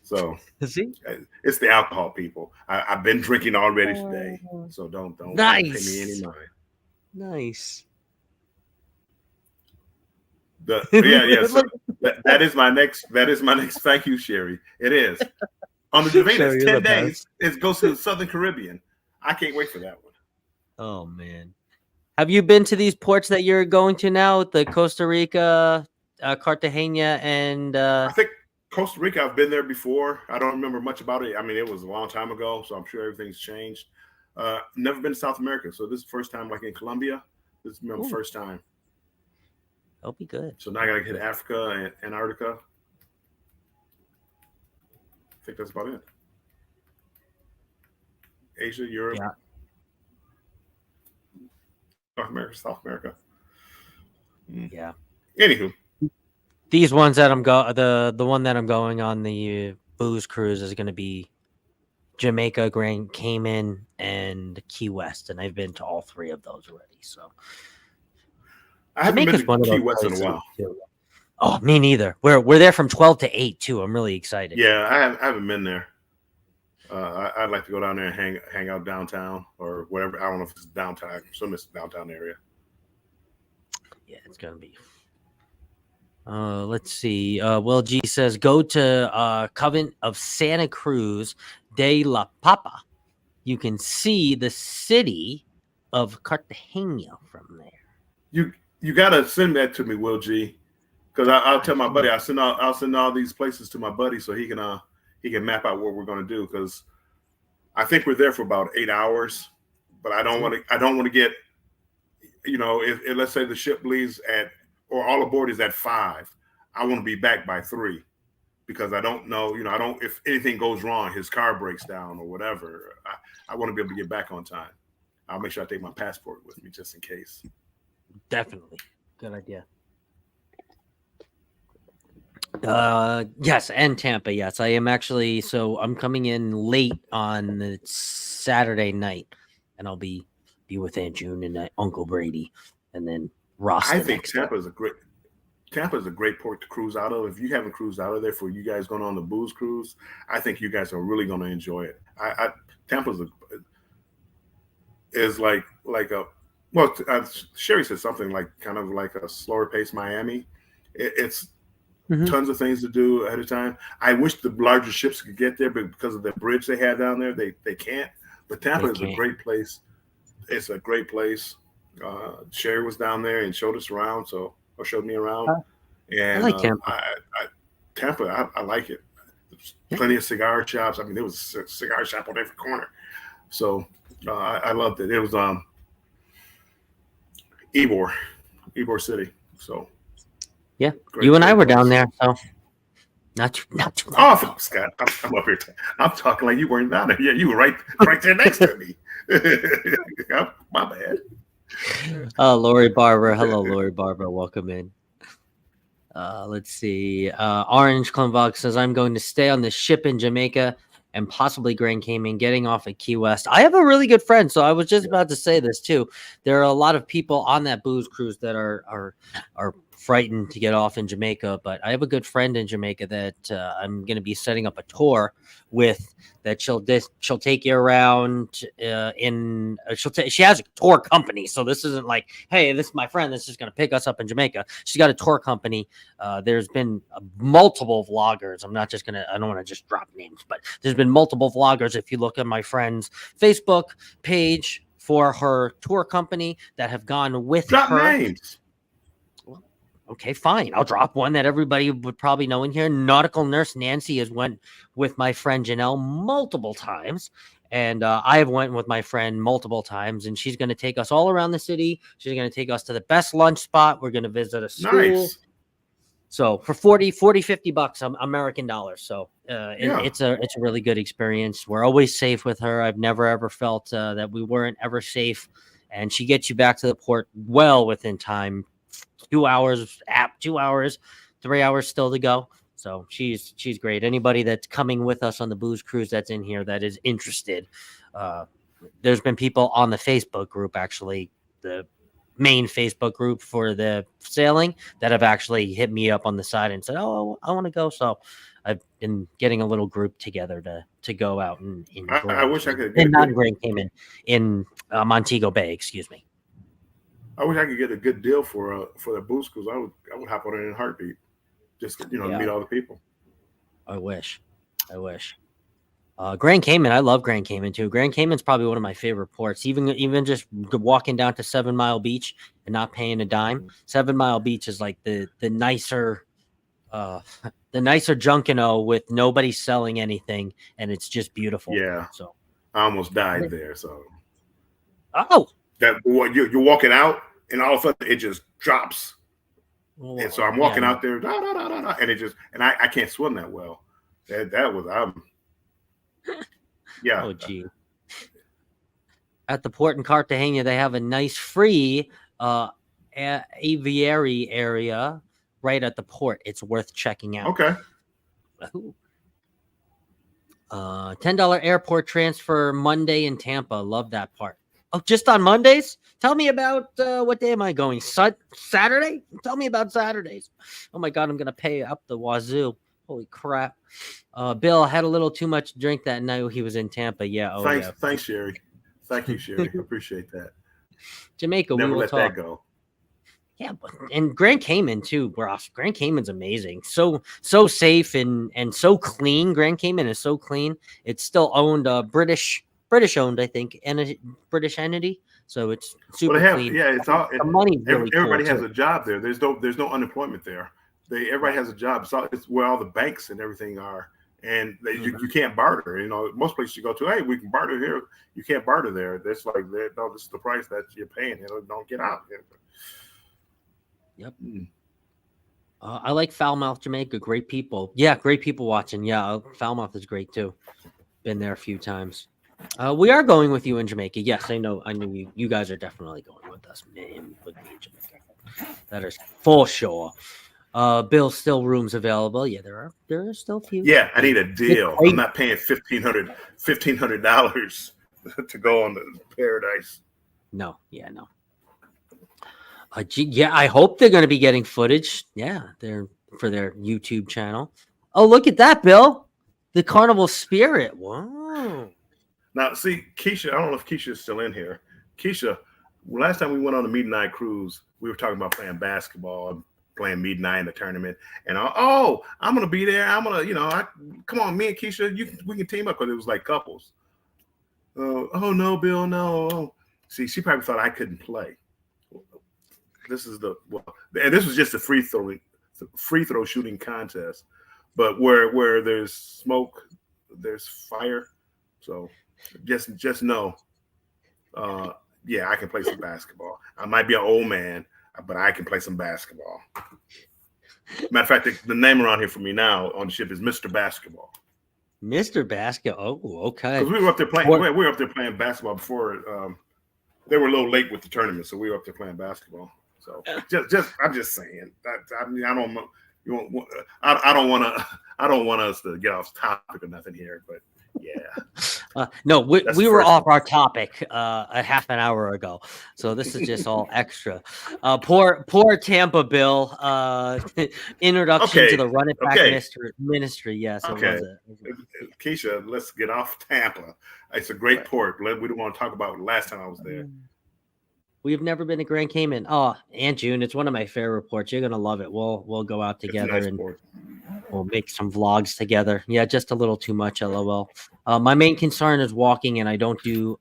So
see,
it's the alcohol, people. I've been drinking already today, so don't
nice.
Pay me any mind.
Nice.
So that is my next. Thank you, Sherry. It is on the Davina. It's 10 days. It goes to the Southern Caribbean. I can't wait for that one.
Oh man, have you been to these ports that you're going to now? The Costa Rica, Cartagena, and
I think Costa Rica. I've been there before. I don't remember much about it. I mean, it was a long time ago, so I'm sure everything's changed. Never been to South America, so this is the first time. Like in Colombia, this is my first time.
That'll be good.
So now I gotta hit Africa and Antarctica. I think that's about it. Asia, Europe, North America, South America.
Yeah.
Anywho,
these ones that the one that I'm going on the booze cruise is going to be Jamaica, Grand Cayman, and Key West, and I've been to all three of those already. So
I haven't been to Key West in a while.
Oh, me neither. We're there from 12 to 8 too. I'm really excited.
Yeah, I haven't been there. I'd like to go down there and hang out downtown or whatever. I don't know if it's downtown. I assume it's the downtown area.
Yeah, it's gonna be. Let's see. Will G says go to Convent of Santa Cruz de la Papa. You can see the city of Cartagena from there.
You gotta send that to me, Will G, because I'll tell my buddy. I'll send all these places to my buddy so he can map out what we're gonna do, because I think we're there for about 8 hours, but I don't want to get, if let's say the ship leaves or all aboard is at 5, I want to be back by 3, because I don't know, if anything goes wrong, his car breaks down or whatever, I want to be able to get back on time. I'll make sure I take my passport with me just in case.
Definitely. Good idea. Yes, and Tampa. Yes, I am actually. So I'm coming in late on the Saturday night, and I'll be with Aunt June and Uncle Brady, and then Ross.
I think Tampa is a great port to cruise out of. If you haven't cruised out of there for you guys going on the booze cruise, I think you guys are really going to enjoy it. Tampa's is like a Sherry said something like kind of like a slower paced Miami. It's tons of things to do ahead of time. I wish the larger ships could get there, but because of the bridge they have down there, they can't. But Tampa is a great place. It's a great place. Sherry was down there and showed us around, or showed me around. And
I like Tampa.
Tampa, I like it. There's plenty of cigar shops. I mean, there was a cigar shop on every corner. So I loved it. It was Ybor City. So
yeah, you and I were down there, so not too long.
Oh, Scott, I'm up here. I'm talking like you weren't down there. Yeah, you were right there next to me. My bad.
Lori Barber. Hello, Lori Barber. Welcome in. Let's see. Orange Clumvox says, I'm going to stay on the ship in Jamaica and possibly Grand Cayman, getting off at Key West. I have a really good friend, so I was just about to say this too. There are a lot of people on that booze cruise that are frightened to get off in Jamaica, but I have a good friend in Jamaica that I'm going to be setting up a tour with. That she'll take you around she has a tour company, so this isn't like, hey, this is my friend that's just going to pick us up in Jamaica. She's got a tour company. There's been multiple vloggers. I don't want to just drop names, but there's been multiple vloggers. If you look at my friend's Facebook page for her tour company that have gone with
drop
her.
Names.
Okay, fine. I'll drop one that everybody would probably know in here. Nautical nurse Nancy has went with my friend Janelle multiple times, and I have went with my friend multiple times, and she's going to take us all around the city. She's going to take us to the best lunch spot. We're going to visit a school.
Nice.
So for 50 bucks American dollars. So
Yeah.
it's a really good experience. We're always safe with her. I've never ever felt that we weren't ever safe, and she gets you back to the port well within time. 2 hours, 2 hours, 3 hours still to go. So she's great. Anybody that's coming with us on the booze cruise that's in here that is interested, there's been people on the Facebook group, actually the main Facebook group for the sailing, that have actually hit me up on the side and said, "Oh, I want to go." So I've been getting a little group together to go out in
I wish I could
and not Grand Cayman, in Montego Bay, excuse me.
I wish I could get a good deal for the booze cruise. I would hop on it in a heartbeat, just to, meet all the people.
I wish. Grand Cayman, I love Grand Cayman too. Grand Cayman's probably one of my favorite ports. Even just walking down to 7 Mile Beach and not paying a dime. 7 Mile Beach is like the nicer Junkanoo with nobody selling anything, and it's just beautiful.
Yeah.
So
I almost died there. So that you're walking out, and all of a sudden it just drops. And so I'm walking out there, and it just, and I can't swim that well. That was yeah.
Oh gee. At the port in Cartagena, they have a nice free aviary area right at the port. It's worth checking out.
Okay.
$10 airport transfer Monday in Tampa. Love that part. Oh, just on Mondays? Tell me about what day am I going? Saturday? Tell me about Saturdays. Oh my God, I'm gonna pay up the wazoo. Holy crap. Bill had a little too much drink that night he was in Tampa. Yeah.
Thanks, Sherry. Thank you, Sherry. Appreciate that.
Jamaica,
never
we will
let
talk.
that go.
Yeah, and Grand Cayman too, Ross. Grand Cayman's amazing. So safe and so clean. Grand Cayman is so clean. It's still owned British owned, I think, and a British entity. So it's super clean.
Yeah, it's all
the money. Really
everybody
cool
has a job there. There's no unemployment there. Everybody has a job. It's where all the banks and everything are, and you can't barter. Most places you go to, hey, we can barter here. You can't barter there. That's like, no, this is the price that you're paying. Don't get out.
Yep. I like Falmouth, Jamaica. Great people. Yeah, great people watching. Yeah, Falmouth is great too. Been there a few times. We are going with you in Jamaica. Yes, I know. I knew you guys are definitely going with us. With me in Jamaica. That is for sure. Bill, still rooms available. Yeah, there are still few.
Yeah, I need a deal. I'm not paying $1,500 to go on the Paradise.
No. I hope they're going to be getting footage. Yeah, they're for their YouTube channel. Oh, look at that, Bill. The Carnival Spirit. Wow.
Now, see, Keisha, I don't know if Keisha is still in here. Keisha, last time we went on a meet night cruise, we were talking about playing basketball and playing meet night in the tournament. And I'm going to be there. I'm going to, come on, me and Keisha, we can team up, because it was like couples. Oh, no, Bill, no. See, she probably thought I couldn't play. This was just a free throw shooting contest, but where there's smoke, there's fire. So just know, I can play some basketball. I might be an old man, but I can play some basketball. Matter of fact, the name around here for me now on the ship is Mr. Basketball.
Mr. Basketball. Oh, okay.
Because we were up there playing. We were up there playing basketball before. They were a little late with the tournament, so we were up there playing basketball. So I'm just saying that. I mean, I don't want us to get off topic or nothing here, but yeah.
No, we were off our topic a half an hour ago, so this is just all extra. Poor Tampa Bill. Introduction to the Run It Back ministry. Yes.
Okay. Keisha, let's get off Tampa. It's a great port. We don't want to talk about last time I was there.
We've never been to Grand Cayman. Oh, Aunt June, it's one of my favorite ports. You're gonna love it. We'll go out together and we'll make some vlogs together. Yeah, just a little too much, LOL. My main concern is walking, and I don't do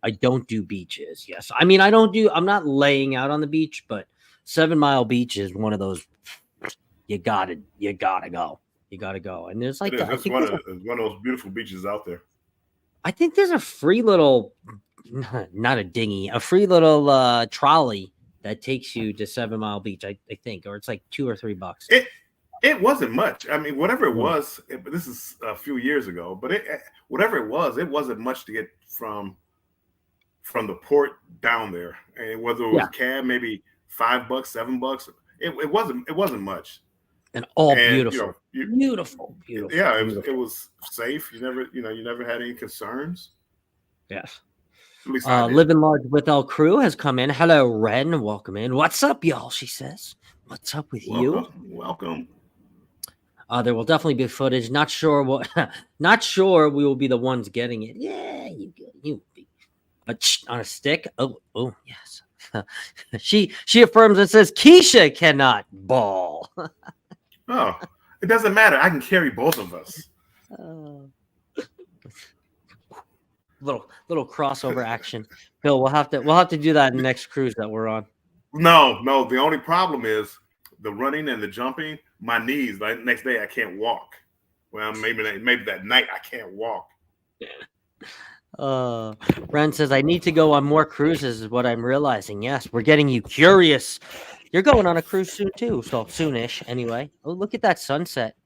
beaches. Yes, I mean I'm not laying out on the beach, but 7 Mile Beach is one of those you gotta go. You gotta go. And there's
It
like
is. It's one of those beautiful beaches out there.
I think there's a free little, not a dinghy, a free little trolley that takes you to 7 Mile Beach. I think, or it's like $2 or $3.
It wasn't much. I mean, whatever it
Mm.
was, this is a few years ago, but whatever it wasn't much to get from the port down there. And whether it was a cab, maybe $5, $7, it wasn't much.
And all
And
beautiful, beautiful.
Yeah,
beautiful.
it was safe. You never had any concerns.
Yes.
At least I did.
Living Large with El Crew has come in. Hello, Ren. Welcome in. What's up, y'all? She says. What's up with you?
Welcome.
There will definitely be footage. Not sure what. Not sure we will be the ones getting it. Yeah, you will be. But on a stick. Oh, yes. she affirms and says Keisha cannot ball.
Oh, it doesn't matter. I can carry both of us.
Little crossover action. Bill, we'll have to do that in the next cruise that we're on.
No. The only problem is the running and the jumping. My knees. Like next day, I can't walk. Well, maybe that night I can't walk.
Ren says I need to go on more cruises. Is what I'm realizing. Yes, we're getting you curious. You're going on a cruise soon too, so soonish anyway. Oh, look at that sunset.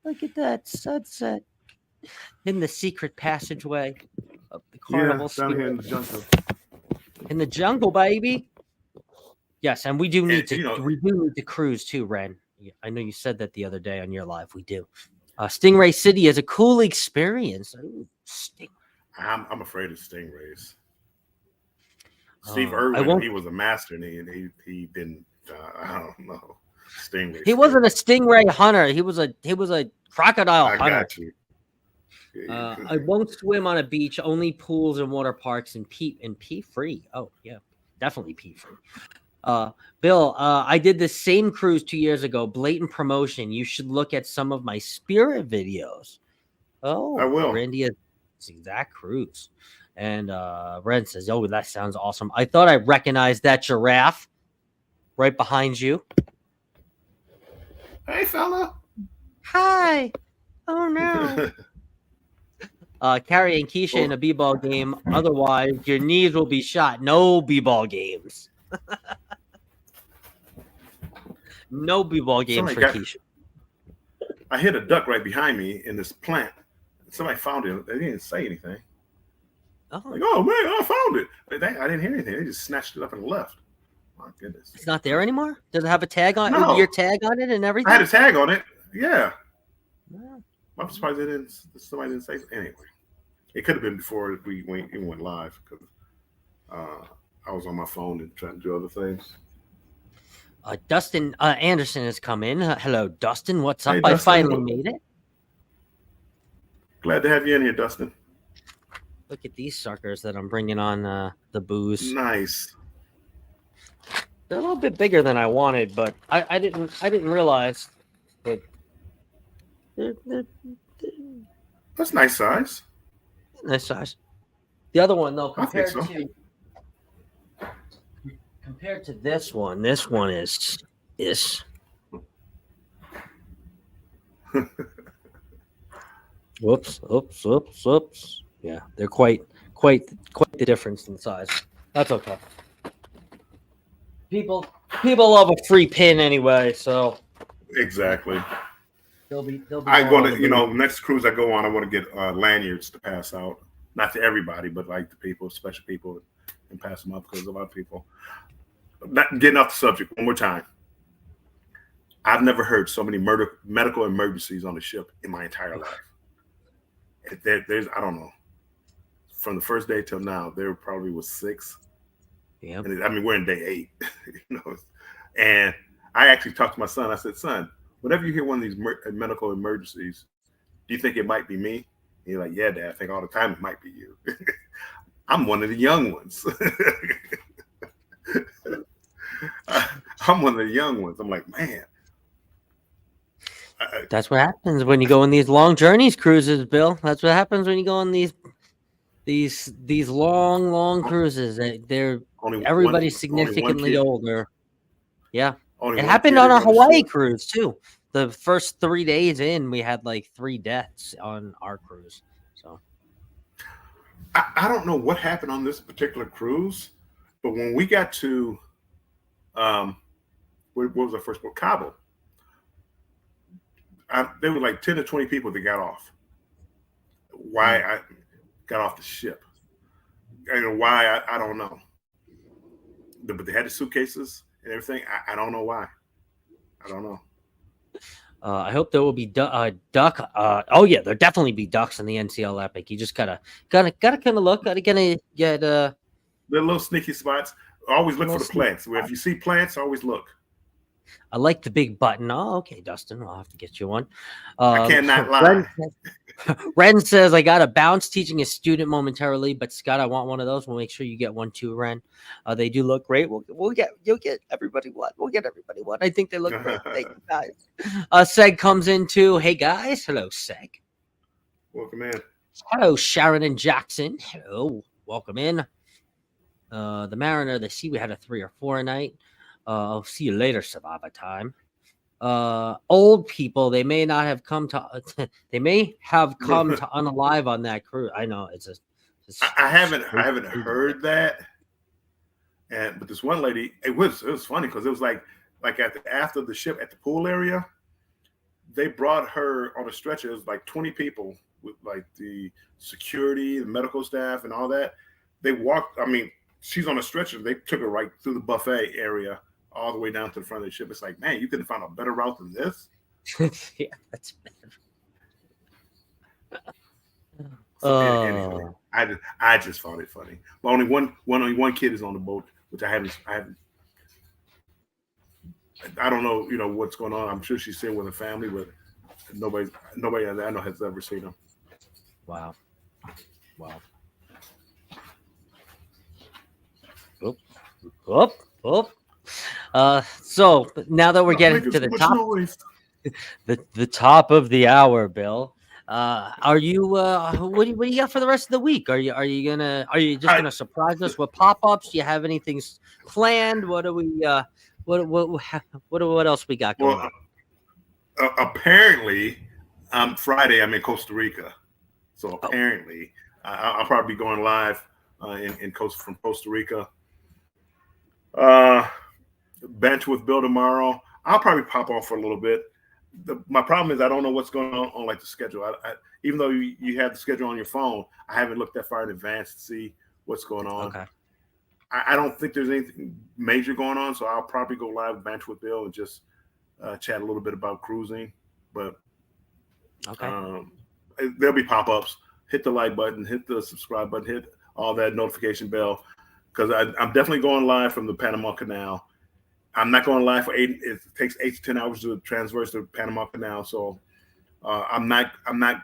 Look at that sunset in the secret passageway of the carnival.
Down here in the jungle.
In the jungle, baby. Yes, and we do need to cruise too, Ren. I know you said that the other day on your live. We do. Stingray City is a cool experience. Ooh,
I'm afraid of stingrays. Steve Irwin, he was a master, and he didn't. I don't know. Stingray.
He wasn't a stingray hunter. He was a crocodile hunter.
I got you.
I won't swim on a beach. Only pools and water parks and pee free. Oh yeah, definitely pee free. Bill, I did the same cruise 2 years ago. Blatant promotion. You should look at some of my Spirit videos. Oh,
I will.
Randy has that cruise. And Ren says, oh, that sounds awesome. I thought I recognized that giraffe right behind you.
Hey, fella.
Hi. Oh, no. Carrie and Keisha in a b-ball game. Otherwise, your knees will be shot. No b-ball games. No b-ball games for Keisha.
I hit a duck right behind me in this plant. Somebody found it. They didn't say anything.
Oh.
Like, oh man, I found it. I didn't hear anything. They just snatched it up and left. My goodness.
It's not there anymore? Does it have a tag on
No.
your tag on it and everything?
I had a tag on it. Yeah.
No.
I'm surprised somebody didn't say anyway. It could have been before we went live because I was on my phone and trying to do other things.
Dustin Anderson has come in. Hello, Dustin. What's up?
Hey,
I
Dustin.
finally made it.
Glad to have you in here, Dustin.
Look at these suckers that I'm bringing on the booze.
Nice.
They're a little bit bigger than I wanted, but I didn't realize that they're
That's nice size.
nice size. The other one though,
I think
compared to this one is Whoops. Yeah, they're quite the difference in size. That's okay. People love a free pin anyway, so
Exactly.
they'll be
I'm
all
going
over
to, next cruise I go on, I want to get lanyards to pass out. Not to everybody, but like the people, special people, and pass them out because a lot of people. Not getting off the subject one more time. I've never heard so many medical emergencies on the ship in my entire life. There's, I don't know, from the first day till now, there probably was 6.
Yeah.
I mean, we're in day 8, And I actually talked to my son. I said, son, whenever you hear one of these medical emergencies, do you think it might be me? And he's like, yeah, Dad, I think all the time it might be you. I'm one of the young ones. I'm one of the young ones. I'm like, man.
That's what happens when you go on these long journeys cruises, Bill. That's what happens when you go on these long cruises. Everybody's significantly older. Yeah.
Only
It
one
happened
kid
on
is
our
on the
Hawaii
ship.
cruise too. The first 3 days in, we had like 3 deaths on our cruise. So
I don't know what happened on this particular cruise, but when we got to what was our first port? Cabo. There were like 10 to 20 people that got off. Why I got off the ship. And why I don't know. But they had the suitcases and everything. I don't know why. I don't know.
I hope there will be duck. Oh yeah, there'll definitely be ducks in the NCL Epic. You just gotta kind of look. Gotta get
The little sneaky spots. Always look for
little
the
sneak.
plants. If you see plants, always look.
I like the big button. Oh, okay, Dustin. I'll have to get you one.
I cannot
Ren,
lie.
Ren says I got a bounce teaching a student momentarily, but Scott, I want one of those. We'll make sure you get one too, Ren. They do look great. You'll get everybody one. We'll get everybody one. I think they look great. Thank you guys. Seg comes in too. Hey guys, hello Seg.
Welcome in.
Hello Sharon and Jackson. Hello, welcome in. The Mariner, the Sea. We had a 3 or 4 a night. I'll see you later, Survivor Time. Old people, they may not have come to they may have come to unalive on that cruise. I know it's
I haven't heard that. But this one lady, it was funny because it was like after the ship at the pool area, they brought her on a stretcher. It was like 20 people with like the security, the medical staff, and all that. They walked. I mean, she's on a stretcher. They took her right through the buffet area, all the way down to the front of the ship. It's like, man, you couldn't find a better route than this.
Yeah, that's better.
So anyway, I just found it funny. But only one kid is on the boat, which I haven't. I don't know, what's going on. I'm sure she's sitting with her family, but nobody I know has ever seen them.
Wow. Oh. So now that we're getting to the top, the top of the hour, Bill. Are you? What do you got for the rest of the week? Are you just gonna surprise us with pop-ups? Do you have anything planned? What do we? What else we got going on?
Apparently, Friday I'm in Costa Rica, so apparently I'll probably be going live from Costa Rica. Banter with Bill tomorrow. I'll probably pop off for a little bit. My problem is I don't know what's going on like the schedule. I even though you have the schedule on your phone, I haven't looked that far in advance to see what's going on.
Okay.
I don't think there's anything major going on, so I'll probably go live Banter with Bill and just chat a little bit about cruising. But there'll be pop-ups. Hit the like button, hit the subscribe button, hit all that notification bell, because I'm definitely going live from the Panama Canal. I'm not going live for 8. It takes 8 to 10 hours to transverse the Panama Canal, so I'm not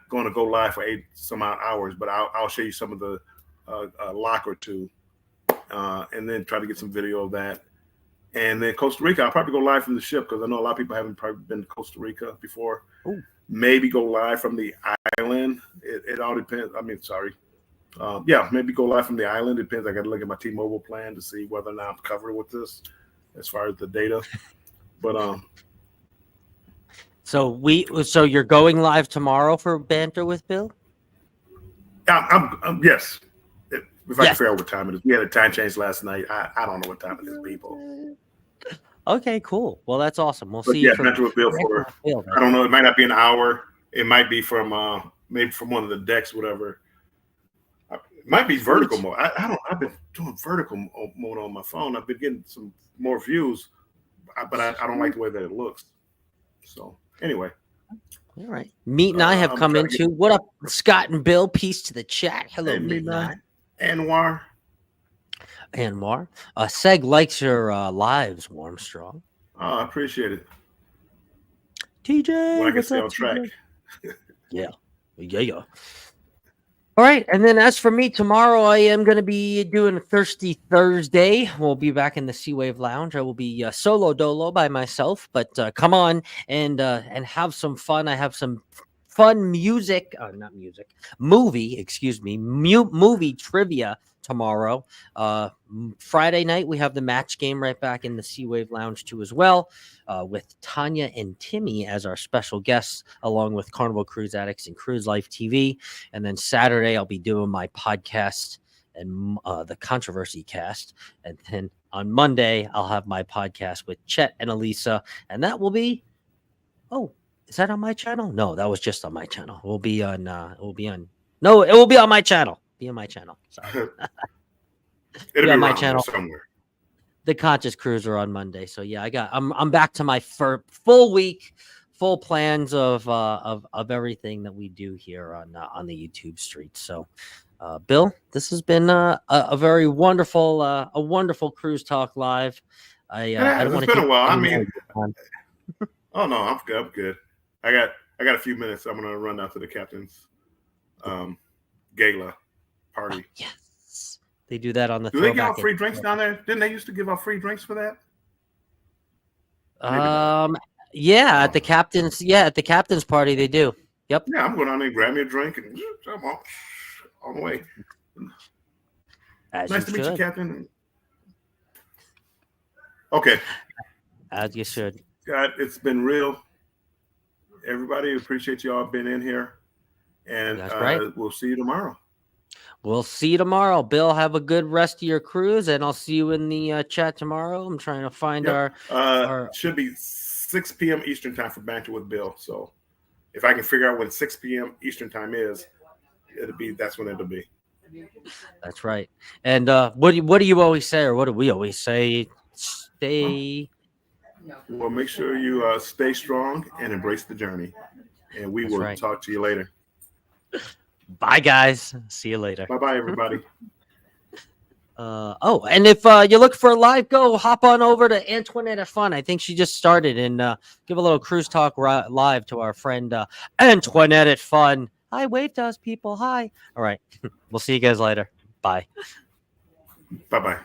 going to go live for 8 some odd hours. But I'll show you some of the lock or two, and then try to get some video of that. And then Costa Rica, I'll probably go live from the ship because I know a lot of people haven't probably been to Costa Rica before.
Ooh.
Maybe go live from the island. It all depends. Maybe go live from the island. Depends. I got to look at my T-Mobile plan to see whether or not I'm covered with this as far as the data. But
so you're going live tomorrow for Banter with Bill?
I'm yes. If I can figure out what time it is. We had a time change last night. I don't know what time it is, people.
Okay, cool. Well, that's awesome. We'll see.
Yeah, Banter with Bill for I don't know. It might not be an hour. It might be from maybe from one of the decks, whatever. It might be vertical mode. I've been doing vertical mode on my phone. I've been getting some more views, but I don't like the way that it looks. So anyway.
All right. Meat and I have come into. What up, Scott and Bill? Peace to the chat. Hello,
hey,
Meat and I.
Anwar.
Seg likes your lives, Warmstrong.
Oh, I appreciate it.
TJ,
when I can stay on track.
Yeah. All right, and then as for me, tomorrow I am going to be doing a Thirsty Thursday. We'll be back in the Sea Wave Lounge. I will be solo dolo by myself, but come on and have some fun. I have some fun movie trivia tomorrow. Friday night, we have the match game right back in the Sea Wave Lounge too as well, with Tanya and Timmy as our special guests, along with Carnival Cruise Addicts and Cruise Life TV. And then Saturday, I'll be doing my podcast and the Controversy Cast. And then on Monday, I'll have my podcast with Chet and Elisa, and that will be, is that on my channel? No, that was just on my channel. It will be on my channel. Be on my channel. Sorry.
It'll be
on my
around
channel
somewhere.
The Conscious Cruiser on Monday. So yeah, I'm back to my full week, full plans of everything that we do here on the YouTube street. So Bill, this has been a very wonderful Cruise Talk Live. I don't want to
been a while. I
any
mean,
more time.
oh no, I'm good. I'm good. I got a few minutes. I'm gonna run out to the captain's gala party.
Yes, they do that on the.
Do they give out free drinks down there? Didn't they used to give out free drinks for that?
Yeah, at the captain's party they do. Yep.
Yeah, I'm going down there and grab me a drink and I'm on the way. Nice to meet you, Captain. Okay.
As you should.
God, it's been real. Everybody, appreciate you all being in here. And we'll see you tomorrow.
We'll see you tomorrow. Bill, have a good rest of your cruise, and I'll see you in the chat tomorrow. I'm trying to find our
should be 6 p.m. Eastern time for Banter with Bill. So if I can figure out when 6 p.m. Eastern time is, that's when it'll be.
That's right. And what do you always say, or what do we always say? Stay.
Well, make sure you stay strong and embrace the journey. And we will talk to you later.
Bye, guys. See you later.
Bye-bye, everybody.
And if you look for a live, go hop on over to Antoinette at Fun. I think she just started, and give a little Cruise Talk live to our friend Antoinette at Fun. Hi, wave to us, people. Hi. All right. We'll see you guys later. Bye.
Bye-bye.